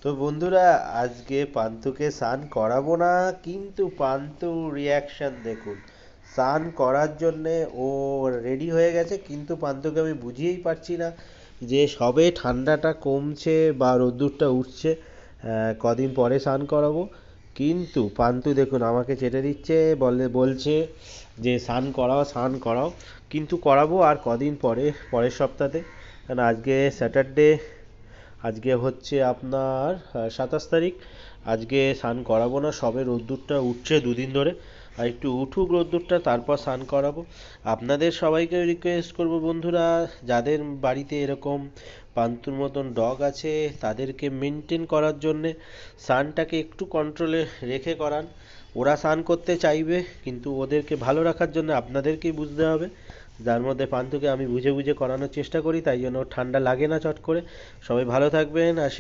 তো বন্ধুরা, আজকে পান্তুকে স্নান করাবো না, কিন্তু পান্তুর রিয়াকশন দেখুন। স্নান করার জন্যে ও রেডি হয়ে গেছে, কিন্তু পান্তুকে আমি বুঝিয়েই পারছি না যে সবে ঠান্ডাটা কমছে বা রোদ্দুরটা উঠছে, কদিন পরে স্নান করাবো। কিন্তু পান্তু দেখুন আমাকে চেটে দিচ্ছে, বলছে যে স্নান করাও স্নান করাও, কিন্তু করাবো আর কদিন পরে, পরের সপ্তাহে। কারণ আজকে স্যাটারডে, আজকে হচ্ছে আপনার 27 তারিখ। আজকে স্নান করাবো না, সবে রোদ্দুরটা উঠছে দুদিন ধরে। আর একটু উঠুক রোদ্দুরটা, তারপর স্নান করাবো। আপনাদের সবাইকে রিকোয়েস্ট করব বন্ধুরা, যাদের বাড়িতে এরকম পান্তুর মতন ডগ আছে, তাদেরকে মেনটেন করার জন্যে স্নানটাকে একটু কন্ট্রোলে রেখে করান। ওরা স্নান করতে চাইবে, কিন্তু ওদেরকে ভালো রাখার জন্য আপনাদেরকেই বুঝতে হবে। যার মধ্যে পান্তুকে আমি বুঝে বুঝে করানোর চেষ্টা করি, তাই জন্য ওর ঠান্ডা লাগে না চট করে। সবাই ভালো থাকবেন আর